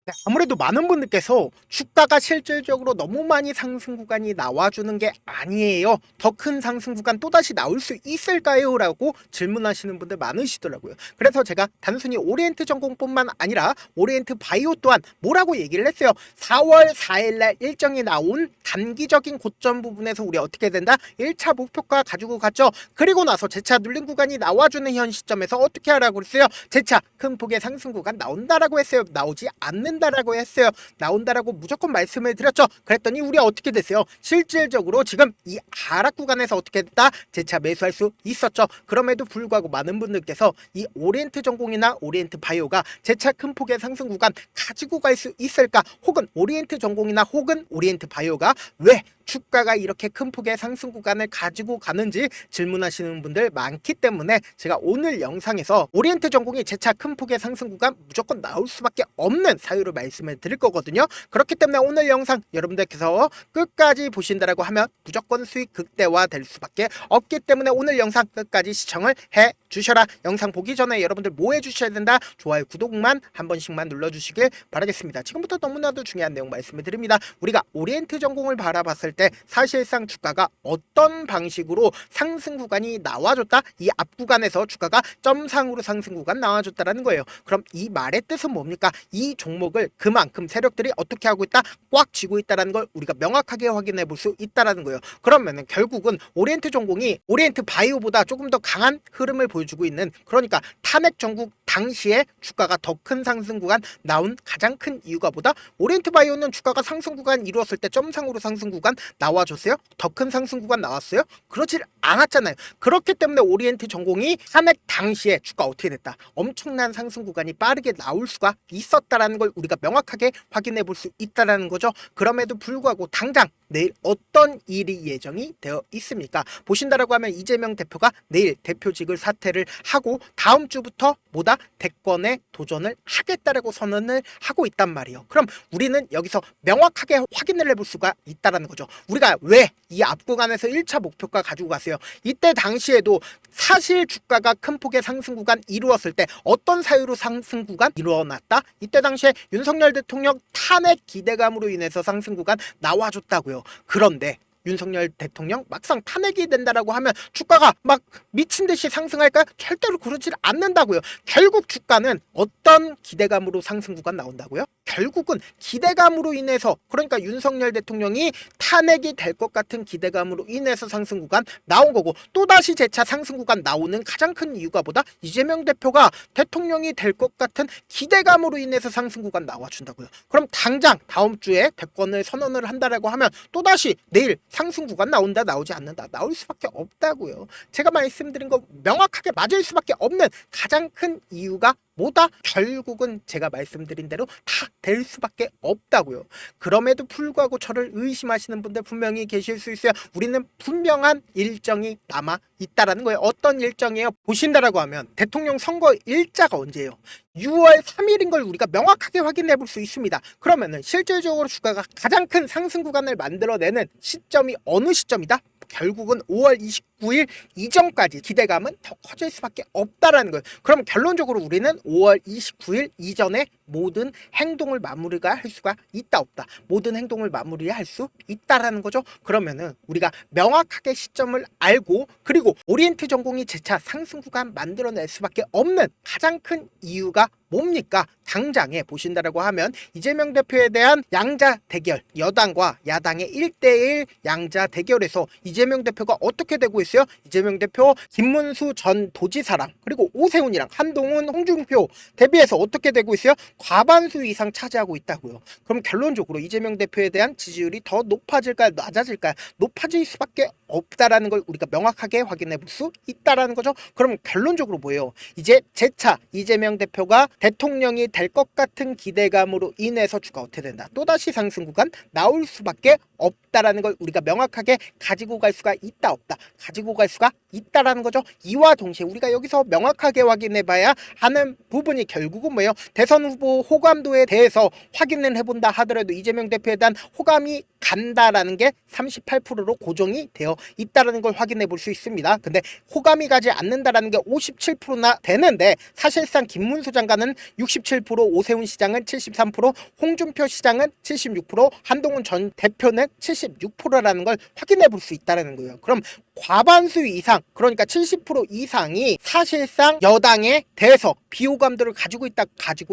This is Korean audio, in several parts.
네, 아무래도 많은 분들께서 주가가 실질적으로 너무 많이 상승 구간이 나와주는 게 아니에요. 더 큰 상승 구간 또다시 나올 수 있을까요? 라고 질문하시는 분들 많으시더라고요. 그래서 제가 단순히 오리엔트 전공뿐만 아니라 오리엔트 바이오 또한 뭐라고 얘기를 했어요. 4월 4일날 일정이 나온 단기적인 고점 부분에서 우리 어떻게 된다? 1차 목표가 가지고 갔죠. 그리고 나서 재차 눌린 구간이 나와주는 현 시점에서 어떻게 하라고 그랬어요? 재차 큰 폭의 상승 구간 나온다라고 했어요. 나오지 않는다라고 했어요. 나온다라고 무조건 말씀을 드렸죠. 그랬더니 우리 어떻게 됐어요? 실질적으로 지금 이 하락 구간에서 어떻게 됐다? 재차 매수할 수 있었죠. 그럼에도 불구하고 많은 분들께서 이 오리엔트 전공이나 오리엔트 바이오가 재차 큰 폭의 상승 구간 가지고 갈 수 있을까? 혹은 오리엔트 전공이나 혹은 오리엔트 바이오가 왜 주가가 이렇게 큰 폭의 상승 구간을 가지고 가는지 질문하시는 분들 많기 때문에 제가 오늘 영상에서 오리엔트 전공이 재차 큰 폭의 상승 구간 무조건 나올 수밖에 없는 사유를 말씀을 드릴 거거든요. 그렇기 때문에 오늘 영상 여러분들께서 끝까지 보신다라고 하면 무조건 수익 극대화 될 수밖에 없기 때문에 오늘 영상 끝까지 시청을 해 주셔라. 영상 보기 전에 여러분들 뭐 해주셔야 된다? 좋아요, 구독만 한 번씩만 눌러주시길 바라겠습니다. 지금부터 너무나도 중요한 내용 말씀을 드립니다. 우리가 오리엔트 전공을 바라봤을 때 사실상 주가가 어떤 방식으로 상승 구간이 나와줬다? 이 앞 구간에서 주가가 점상으로 상승 구간 나와줬다라는 거예요. 그럼 이 말의 뜻은 뭡니까? 이 종목을 그만큼 세력들이 어떻게 하고 있다? 꽉 쥐고 있다라는 걸 우리가 명확하게 확인해 볼 수 있다라는 거예요. 그러면은 결국은 오리엔트 전공이 오리엔트 바이오보다 조금 더 강한 흐름을 보여주고 있는, 그러니까 탄핵 전국 당시에 주가가 더 큰 상승 구간 나온 가장 큰 이유가 보다 오리엔트 바이오는 주가가 상승 구간 이루었을 때 점상으로 상승 구간 나와줬어요? 더 큰 상승 구간 나왔어요? 그렇지 않았잖아요. 그렇기 때문에 오리엔트 전공이 탄핵 당시에 주가 어떻게 됐다? 엄청난 상승 구간이 빠르게 나올 수가 있었다라는 걸 우리가 명확하게 확인해 볼 수 있다라는 거죠. 그럼에도 불구하고 당장 내일 어떤 일이 예정이 되어 있습니까? 보신다라고 하면 이재명 대표가 내일 대표직을 사퇴를 하고 다음 주부터 뭐다? 대권에 도전을 하겠다라고 선언을 하고 있단 말이에요. 그럼 우리는 여기서 명확하게 확인을 해볼 수가 있다라는 거죠. 우리가 왜 이 앞 구간에서 1차 목표가 가지고 갔어요? 이때 당시에도 사실 주가가 큰 폭의 상승 구간 이루었을 때 어떤 사유로 상승 구간 이루어났다? 이때 당시에 윤석열 대통령 탄핵 기대감으로 인해서 상승 구간 나와줬다고요. 그런데 윤석열 대통령 막상 탄핵이 된다라고 하면 주가가 막 미친 듯이 상승할까요? 절대로 그러질 않는다고요. 결국 주가는 어떤 기대감으로 상승 구간 나온다고요? 결국은 기대감으로 인해서, 그러니까 윤석열 대통령이 탄핵이 될 것 같은 기대감으로 인해서 상승 구간 나온 거고, 또다시 재차 상승 구간 나오는 가장 큰 이유가 보다 이재명 대표가 대통령이 될 것 같은 기대감으로 인해서 상승 구간 나와준다고요. 그럼 당장 다음 주에 대권을 선언을 한다라고 하면 또다시 내일 상승 구간 나온다, 나오지 않는다, 나올 수밖에 없다고요. 제가 말씀드린 거 명확하게 맞을 수밖에 없는 가장 큰 이유가 뭐다? 결국은 제가 말씀드린 대로 다 될 수밖에 없다고요. 그럼에도 불구하고 저를 의심하시는 분들 분명히 계실 수 있어요. 우리는 분명한 일정이 남아 있다라는 거예요. 어떤 일정이에요? 보신다라고 하면 대통령 선거 일자가 언제예요? 6월 3일인 걸 우리가 명확하게 확인해 볼 수 있습니다. 그러면은 실질적으로 주가가 가장 큰 상승 구간을 만들어내는 시점이 어느 시점이다? 결국은 5월 29일 이전까지 기대감은 더 커질 수밖에 없다라는 거예요. 그럼 결론적으로 우리는 5월 29일 이전에 모든 행동을 마무리가 할 수가 있다 없다? 모든 행동을 마무리할 수 있다라는 거죠. 그러면은 우리가 명확하게 시점을 알고, 그리고 오리엔트 전공이 재차 상승 구간 만들어낼 수밖에 없는 가장 큰 이유가 뭡니까? 당장에 보신다라고 하면 이재명 대표에 대한 양자 대결, 여당과 야당의 1대1 양자 대결에서 이재명 대표가 어떻게 되고 있어요? 이재명 대표 김문수 전 도지사랑 그리고 오세훈이랑 한동훈, 홍준표 대비해서 어떻게 되고 있어요? 과반수 이상 차지하고 있다고요. 그럼 결론적으로 이재명 대표에 대한 지지율이 더 높아질까요? 낮아질까요? 높아질 수밖에 없다라는 걸 우리가 명확하게 확인해 볼 수 있다라는 거죠. 그럼 결론적으로 뭐예요? 이제 재차 이재명 대표가 대통령이 될 것 같은 기대감으로 인해서 주가 어떻게 된다? 또다시 상승 구간 나올 수밖에 없다라는 걸 우리가 명확하게 가지고 갈 수가 있다 없다? 가지고 갈 수가 있다라는 거죠. 이와 동시에 우리가 여기서 명확하게 확인해 봐야 하는 부분이 결국은 뭐예요? 대선 후보 호감도에 대해서 확인을 해본다 하더라도 이재명 대표에 대한 호감이 간다라는 게 38%로 고정이 되어 있다라는 걸 확인해 볼 수 있습니다. 근데 호감이 가지 않는다라는 게 57%나 되는데 사실상 김문수 장관은 시장은 67%, 오세훈 시장은 73%, 홍준표 시장은 76%, 한동훈 전 대표는 76%라는 걸 확인해 볼 수 있다는 거예요. 그럼 과반수 이상, 그러니까 70% 이상이 사실상 여당에 대해서 비호감들을 가지고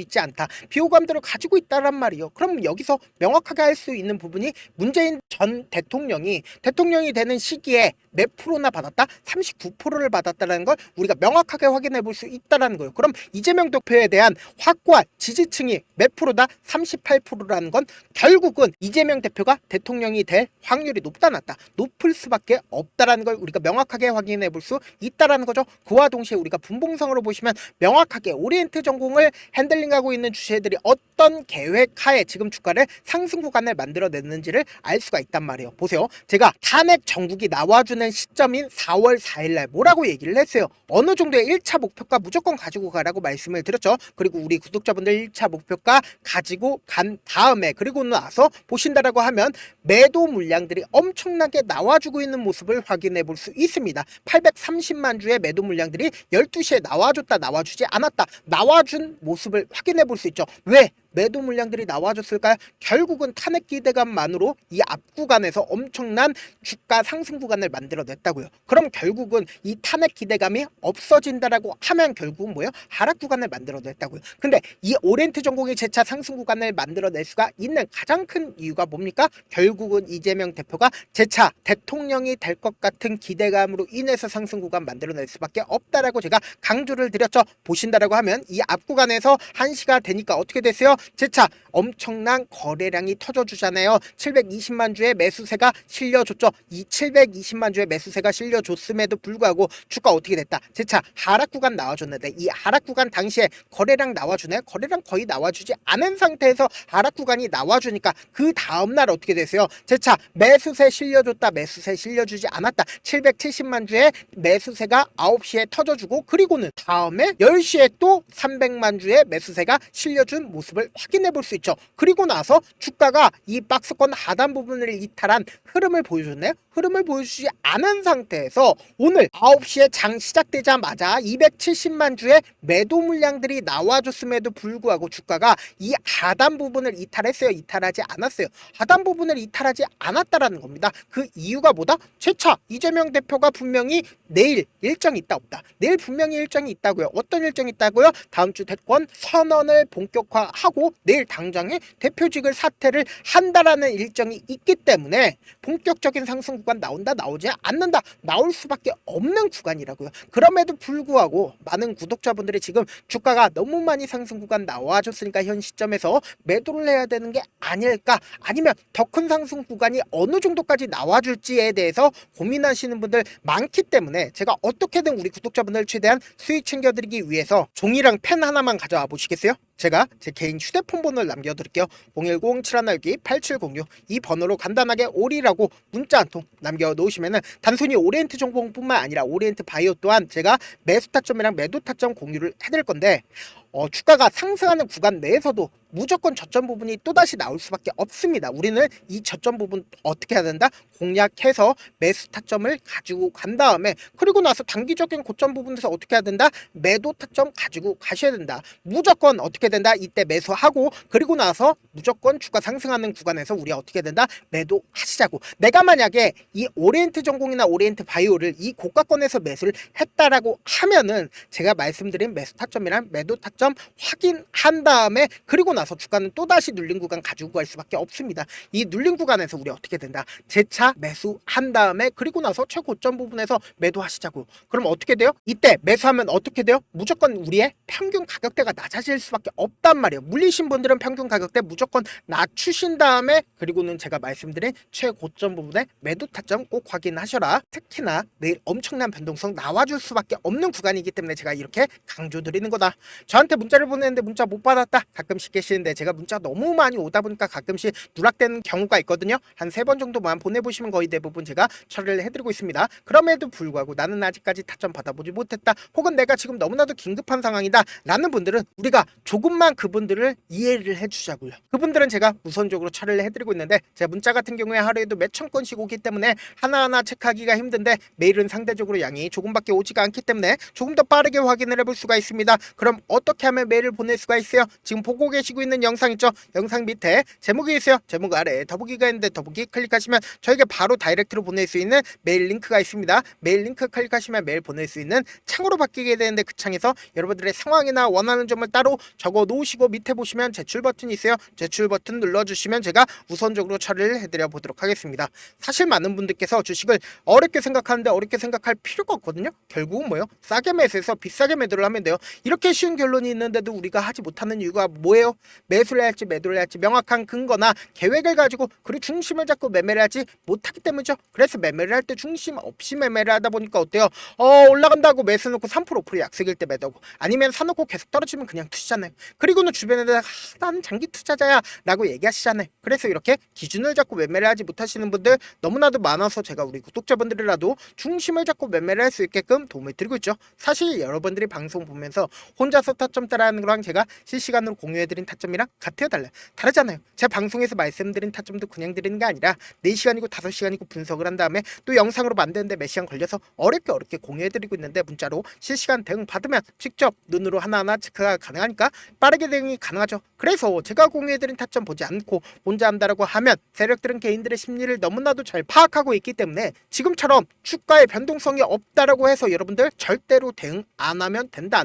있지 않다. 비호감들을 가지고 있다란 말이에요. 그럼 여기서 명확하게 할 수 있는 부분이 문재인 전 대통령이 되는 시기에 몇 프로나 받았다? 39%를 받았다는 걸 우리가 명확하게 확인해 볼 수 있다는 거예요. 그럼 이재명 대표에 대한 확고한 지지층이 몇 프로다? 38%라는 건 결국은 이재명 대표가 대통령이 될 확률이 높다 낮다? 높을 수밖에 없다라는 걸 우리가 명확하게 확인해 볼 수 있다라는 거죠. 그와 동시에 우리가 분봉성으로 보시면 명확하게 오리엔트 전공을 핸들링하고 있는 주체들이 어떤 계획하에 지금 주가를 상승 구간을 만들어냈는지를 알 수가 있단 말이에요. 보세요. 제가 탄핵 정국이 나와주는 시점인 4월 4일날 뭐라고 얘기를 했어요. 어느 정도의 1차 목표가 무조건 가지고 가라고 말씀을 드렸죠. 그리고 우리 구독자분들 1차 목표가 가지고 간 다음에 그리고 나서 보신다라고 하면 매도 물량들이 엄청나게 나와주고 있는 모습을 확인해 볼 수 있습니다. 830만 주의 매도 물량들이 12시에 나와줬다 나와주지 않았다 나와준 모습을 확인해 볼 수 있죠. 왜? 매도 물량들이 나와줬을까요? 결국은 탄핵 기대감만으로 이 앞 구간에서 엄청난 주가 상승 구간을 만들어냈다고요. 그럼 결국은 이 탄핵 기대감이 없어진다라고 하면 결국은 뭐예요? 하락 구간을 만들어냈다고요. 근데 이 오리엔트 전공이 재차 상승 구간을 만들어낼 수가 있는 가장 큰 이유가 뭡니까? 결국은 이재명 대표가 재차 대통령이 될 것 같은 기대감으로 인해서 상승 구간 만들어낼 수밖에 없다라고 제가 강조를 드렸죠. 보신다라고 하면 이 앞 구간에서 1시가 되니까 어떻게 됐어요? 재차 엄청난 거래량이 터져주잖아요. 720만 주의 매수세가 실려줬죠. 이 720만 주의 매수세가 실려줬음에도 불구하고 주가 어떻게 됐다? 재차 하락 구간 나와줬는데 이 하락 구간 당시에 거래량 나와주네? 거래량 거의 나와주지 않은 상태에서 하락 구간이 나와주니까 그 다음날 어떻게 됐어요? 재차 매수세 실려줬다. 매수세 실려주지 않았다. 770만 주의 매수세가 9시에 터져주고 그리고는 다음에 10시에 또 300만 주의 매수세가 실려준 모습을 확인해 볼 수 있죠. 그리고 나서 주가가 이 박스권 하단 부분을 이탈한 흐름을 보여줬네요. 흐름을 보여주지 않은 상태에서 오늘 9시에 장 시작되자마자 270만 주의 매도 물량들이 나와줬음에도 불구하고 주가가 이 하단 부분을 이탈했어요. 이탈하지 않았어요. 하단 부분을 이탈하지 않았다라는 겁니다. 그 이유가 뭐다? 재차 이재명 대표가 분명히 내일 일정이 있다 없다. 내일 분명히 일정이 있다고요. 어떤 일정이 있다고요? 다음 주 대권 선언을 본격화하고 내일 당장에 대표직을 사퇴를 한다라는 일정이 있기 때문에 본격적인 상승 구간 나온다 나오지 않는다 나올 수밖에 없는 구간이라고요. 그럼에도 불구하고 많은 구독자분들이 지금 주가가 너무 많이 상승 구간 나와줬으니까 현 시점에서 매도를 해야 되는 게 아닐까, 아니면 더 큰 상승 구간이 어느 정도까지 나와줄지에 대해서 고민하시는 분들 많기 때문에 제가 어떻게든 우리 구독자분들 최대한 수익 챙겨드리기 위해서 종이랑 펜 하나만 가져와 보시겠어요? 제가 제 개인 휴대폰 번호를 남겨드릴게요. 010-7162-8706 이 번호로 간단하게 오리라고 문자 한 통 남겨놓으시면은 단순히 오리엔트 전공뿐만 아니라 오리엔트 바이오 또한 제가 매수 타점이랑 매도 타점 공유를 해드릴 건데 주가가 상승하는 구간 내에서도 무조건 저점 부분이 또다시 나올 수밖에 없습니다. 우리는 이 저점 부분 어떻게 해야 된다? 공략해서 매수 타점을 가지고 간 다음에 그리고 나서 단기적인 고점 부분에서 어떻게 해야 된다? 매도 타점 가지고 가셔야 된다. 무조건 어떻게 된다? 이때 매수하고 그리고 나서 무조건 주가 상승하는 구간에서 우리가 어떻게 된다? 매도하시자고. 내가 만약에 이 오리엔트 전공이나 오리엔트 바이오를 이 고가권에서 매수를 했다라고 하면은 제가 말씀드린 매수 타점이랑 매도 타점 확인한 다음에 그리고 나서 주가는 또다시 눌린 구간 가지고 갈 수밖에 없습니다. 이 눌린 구간에서 우리 어떻게 된다? 재차 매수한 다음에 그리고 나서 최고점 부분에서 매도하시자고. 그럼 어떻게 돼요? 이때 매수하면 어떻게 돼요? 무조건 우리의 평균 가격대가 낮아질 수밖에 없단 말이에요. 물리신 분들은 평균 가격대 무조건 낮추신 다음에 그리고는 제가 말씀드린 최고점 부분에 매도 타점 꼭 확인하셔라. 특히나 내일 엄청난 변동성 나와줄 수밖에 없는 구간이기 때문에 제가 이렇게 강조드리는 거다. 저한테 문자를 보냈는데 문자 못 받았다. 가끔씩 계시는데 제가 문자 너무 많이 오다 보니까 가끔씩 누락되는 경우가 있거든요. 한 3번 정도만 보내보시면 거의 대부분 제가 처리를 해드리고 있습니다. 그럼에도 불구하고 나는 아직까지 타점 받아보지 못했다. 혹은 내가 지금 너무나도 긴급한 상황이다 라는 분들은 우리가 조금만 그분들을 이해를 해주자고요. 그분들은 제가 우선적으로 처리를 해드리고 있는데, 제 문자 같은 경우에 하루에도 몇천 건씩 오기 때문에 하나하나 체크하기가 힘든데, 메일은 상대적으로 양이 조금밖에 오지가 않기 때문에 조금 더 빠르게 확인을 해볼 수가 있습니다. 그럼 어떻게 하면 메일을 보낼 수가 있어요? 지금 보고 계시고 있는 영상 있죠? 영상 밑에 제목이 있어요. 제목 아래에 더보기가 있는데, 더보기 클릭하시면 저에게 바로 다이렉트로 보낼 수 있는 메일 링크가 있습니다. 메일 링크 클릭하시면 메일 보낼 수 있는 창으로 바뀌게 되는데, 그 창에서 여러분들의 상황이나 원하는 점을 따로 적어 놓으시고 밑에 보시면 제출 버튼이 있어요. 제출 버튼 눌러주시면 제가 우선적으로 처리를 해드려 보도록 하겠습니다. 사실 많은 분들께서 주식을 어렵게 생각하는데 어렵게 생각할 필요가 없거든요. 결국은 뭐예요? 싸게 매수해서 비싸게 매도를 하면 돼요. 이렇게 쉬운 결론이 있는데도 우리가 하지 못하는 이유가 뭐예요? 매수를 할지 매도를 할지 명확한 근거나 계획을 가지고, 그리고 중심을 잡고 매매를 하지 못하기 때문이죠. 그래서 매매를 할 때 중심 없이 매매를 하다 보니까 어때요? 올라간다고 매수 놓고 3% 5% 약속일 때 매도고, 아니면 사놓고 계속 떨어지면 그냥 투시잖아요. 그리고는 주변에다가 나는 장기 투자자야 라고 얘기하시잖아요. 그래서 이렇게 기준을 잡고 매매를 하지 못하시는 분들 너무나도 많아서 제가 우리 구독자분들이라도 중심을 잡고 매매를 할 수 있게끔 도움을 드리고 있죠. 사실 여러분들이 방송 보면서 혼자서 타점 따라하는 거랑 제가 실시간으로 공유해드린 타점이랑 같아요, 달라요? 다르잖아요. 제 방송에서 말씀드린 타점도 그냥 드리는 게 아니라 4시간이고 5시간이고 분석을 한 다음에 또 영상으로 만드는데 몇 시간 걸려서 어렵게 공유해드리고 있는데, 문자로 실시간 대응 받으면 직접 눈으로 하나하나 체크가 가능하니까 빠르게 대응이 가능하죠. 그래서 제가 공유해드린 타점 보지 않고 혼자 한다라고 하면 세력들은 개인들의 심리를 너무나도 잘 파악하고 있기 때문에 지금처럼 주가의 변동성이 없다라고 해서 여러분들 절대로 대응 안 하면 된다,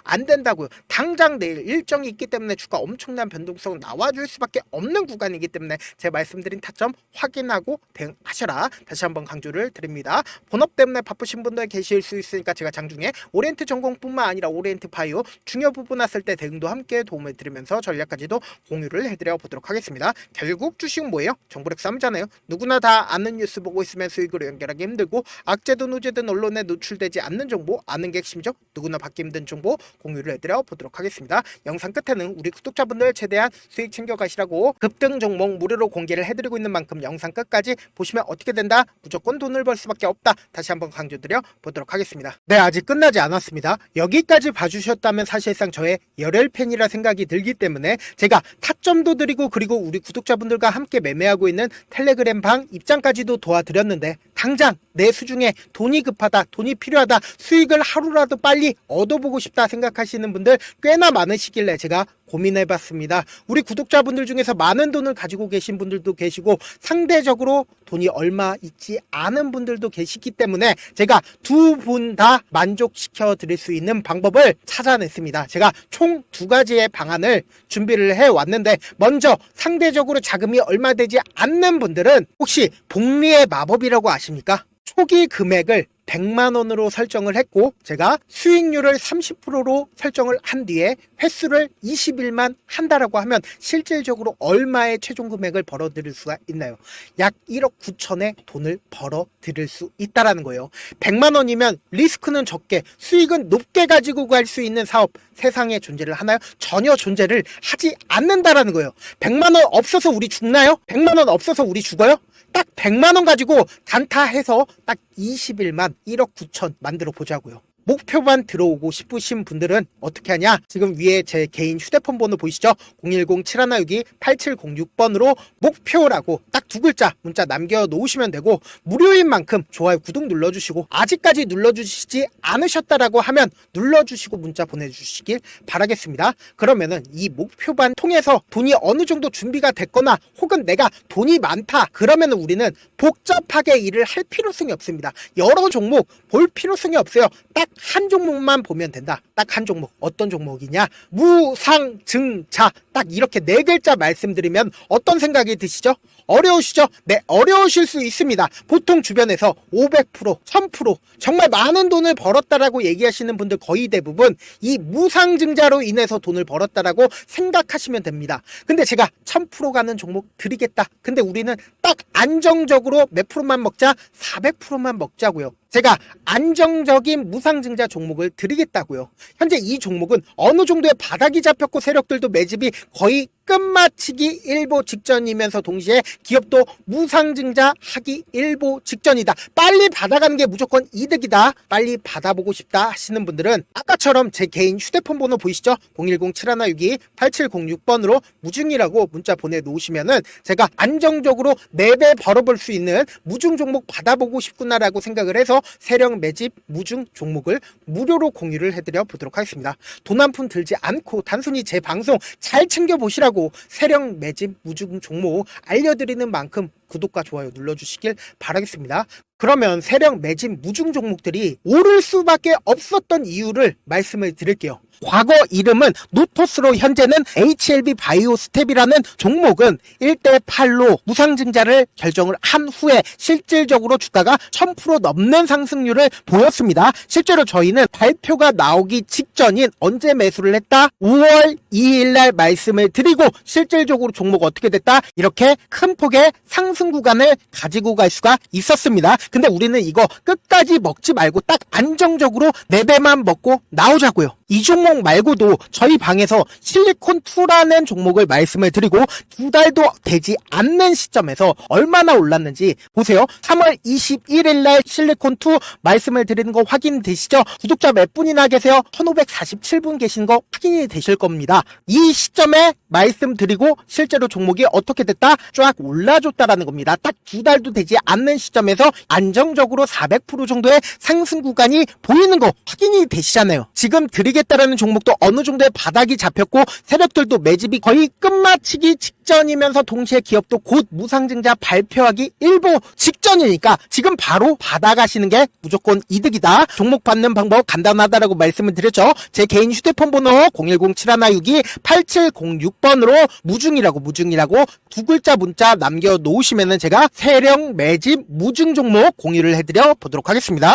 안 된다고요. 당장 내일 일정이 있기 때문에 주가 엄청난 변동성 나와줄 수밖에 없는 구간이기 때문에 제 말씀드린 타점 확인하고 대응하셔라, 다시 한번 강조를 드립니다. 본업 때문에 바쁘신 분들 계실 수 있으니까 제가 장중에 오리엔트 전공뿐만 아니라 오리엔트 바이오 중요 부분 왔을 때 대응도 함께 도움을 드리면서 전략까지도 공유를 해드려 보도록 하겠습니다. 결국 주식은 뭐예요? 정보력 싸움이잖아요. 누구나 다 아는 뉴스 보고 있으면 수익으로 연결하기 힘들고, 악재든 호재든 언론에 노출되지 않는 정보 아는 게 핵심이죠. 누구나 받기 힘든 정보 공유를 해드려 보도록 하겠습니다. 영상 끝에는 우리 구독자분들 최대한 수익 챙겨가시라고 급등 종목 무료로 공개를 해드리고 있는 만큼 영상 끝까지 보시면 어떻게 된다? 무조건 돈을 벌 수밖에 없다. 다시 한번 강조드려 보도록 하겠습니다. 네, 아직 끝나지 않았습니다. 여기까지 봐주셨다면 사실상 저의 열혈 팬이라 생각이 들기 때문에 제가 타점도 드리고, 그리고 우리 구독자분들과 함께 매매하고 있는 텔레그램 방 입장까지도 도와드렸는데, 당장 내 수중에 돈이 급하다, 돈이 필요하다, 수익을 하루라도 빨리 얻어보고 싶다 생각하시는 분들 꽤나 많으시길래 제가 고민해봤습니다. 우리 구독자분들 중에서 많은 돈을 가지고 계신 분들도 계시고, 상대적으로 돈이 얼마 있지 않은 분들도 계시기 때문에 제가 두 분 다 만족시켜 드릴 수 있는 방법을 찾아냈습니다. 제가 총 2가지의 방안을 준비를 해왔는데, 먼저 상대적으로 자금이 얼마 되지 않는 분들은 혹시 복리의 마법이라고 아십니까? 초기 금액을 100만 원으로 설정을 했고, 제가 수익률을 30%로 설정을 한 뒤에 횟수를 20일만 한다라고 하면 실질적으로 얼마의 최종 금액을 벌어들일 수가 있나요? 약 1억 9천의 돈을 벌어들일 수 있다라는 거예요. 100만 원이면 리스크는 적게 수익은 높게 가지고 갈 수 있는 사업 세상에 존재를 하나요? 전혀 존재를 하지 않는다라는 거예요. 100만 원 없어서 우리 죽나요? 100만 원 없어서 우리 죽어요? 딱 100만 원 가지고 단타해서 딱 20일만 1억 9천 만들어 보자고요. 목표만 들어오고 싶으신 분들은 어떻게 하냐? 지금 위에 제 개인 휴대폰 번호 보이시죠? 010-7162-8706번으로 목표라고 딱 2글자 문자 남겨놓으시면 되고, 무료인 만큼 좋아요, 구독 눌러주시고, 아직까지 눌러주시지 않으셨다라고 하면 눌러주시고 문자 보내주시길 바라겠습니다. 그러면은 이 목표반 통해서 돈이 어느 정도 준비가 됐거나, 혹은 내가 돈이 많다 그러면은 우리는 복잡하게 일을 할 필요성이 없습니다. 여러 종목 볼 필요성이 없어요. 딱 한 종목만 보면 된다. 딱 한 종목. 어떤 종목이냐? 무상증자. 딱 이렇게 4글자 말씀드리면 어떤 생각이 드시죠? 어려우시죠? 네, 어려우실 수 있습니다. 보통 주변에서 500%, 1000% 정말 많은 돈을 벌었다라고 얘기하시는 분들 거의 대부분 이 무상증자로 인해서 돈을 벌었다라고 생각하시면 됩니다. 근데 제가 1000% 가는 종목 드리겠다. 근데 우리는 딱 안정적으로 몇 프로만 먹자? 400%만 먹자고요. 제가 안정적인 무상증자 종목을 드리겠다고요. 현재 이 종목은 어느 정도의 바닥이 잡혔고 세력들도 매집이 거의 끝마치기 일보 직전이면서 동시에 기업도 무상증자 하기 일보 직전이다. 빨리 받아가는 게 무조건 이득이다. 빨리 받아보고 싶다 하시는 분들은 아까처럼 제 개인 휴대폰 번호 보이시죠? 010-7162-8706번으로 무중이라고 문자 보내놓으시면은 제가 안정적으로 4배 벌어볼 수 있는 무중 종목 받아보고 싶구나라고 생각을 해서 세력 매집 무중 종목을 무료로 공유를 해드려 보도록 하겠습니다. 돈 한 푼 들지 않고 단순히 제 방송 잘 챙겨보시라고 세력 매집 무중 종목 알려드리는 만큼 구독과 좋아요 눌러주시길 바라겠습니다. 그러면 세력 매집 무중 종목들이 오를 수밖에 없었던 이유를 말씀을 드릴게요. 과거 이름은 노토스로 현재는 HLB 바이오스텝이라는 종목은 1대8로 무상증자를 결정을 한 후에 실질적으로 주가가 1000% 넘는 상승률을 보였습니다. 실제로 저희는 발표가 나오기 직전인 언제 매수를 했다? 5월 2일 날 말씀을 드리고 실질적으로 종목 어떻게 됐다? 이렇게 큰 폭의 상승 구간을 가지고 갈 수가 있었습니다. 근데 우리는 이거 끝까지 먹지 말고 딱 안정적으로 4배만 먹고 나오자고요. 이 종목 말고도 저희 방에서 실리콘2라는 종목을 말씀을 드리고 2달도 되지 않는 시점에서 얼마나 올랐는지 보세요. 3월 21일 날 실리콘2 말씀을 드리는 거 확인되시죠? 구독자 몇 분이나 계세요? 1547분 계신 거 확인이 되실 겁니다. 이 시점에 말씀드리고 실제로 종목이 어떻게 됐다? 쫙 올라줬다라는 겁니다. 딱 2달도 되지 않는 시점에서 안정적으로 400% 정도의 상승 구간이 보이는 거 확인이 되시잖아요. 지금 드리겠다라는 종목도 어느 정도의 바닥이 잡혔고 세력들도 매집이 거의 끝마치기 직전이면서 동시에 기업도 곧 무상증자 발표하기 일보 직전이니까 지금 바로 받아가시는 게 무조건 이득이다. 종목 받는 방법 간단하다라고 말씀을 드렸죠. 제 개인 휴대폰 번호 010-7162-8706번으로 무중이라고 2글자 문자 남겨놓으시면은 제가 세력 매집 무중 종목 공유를 해드려 보도록 하겠습니다.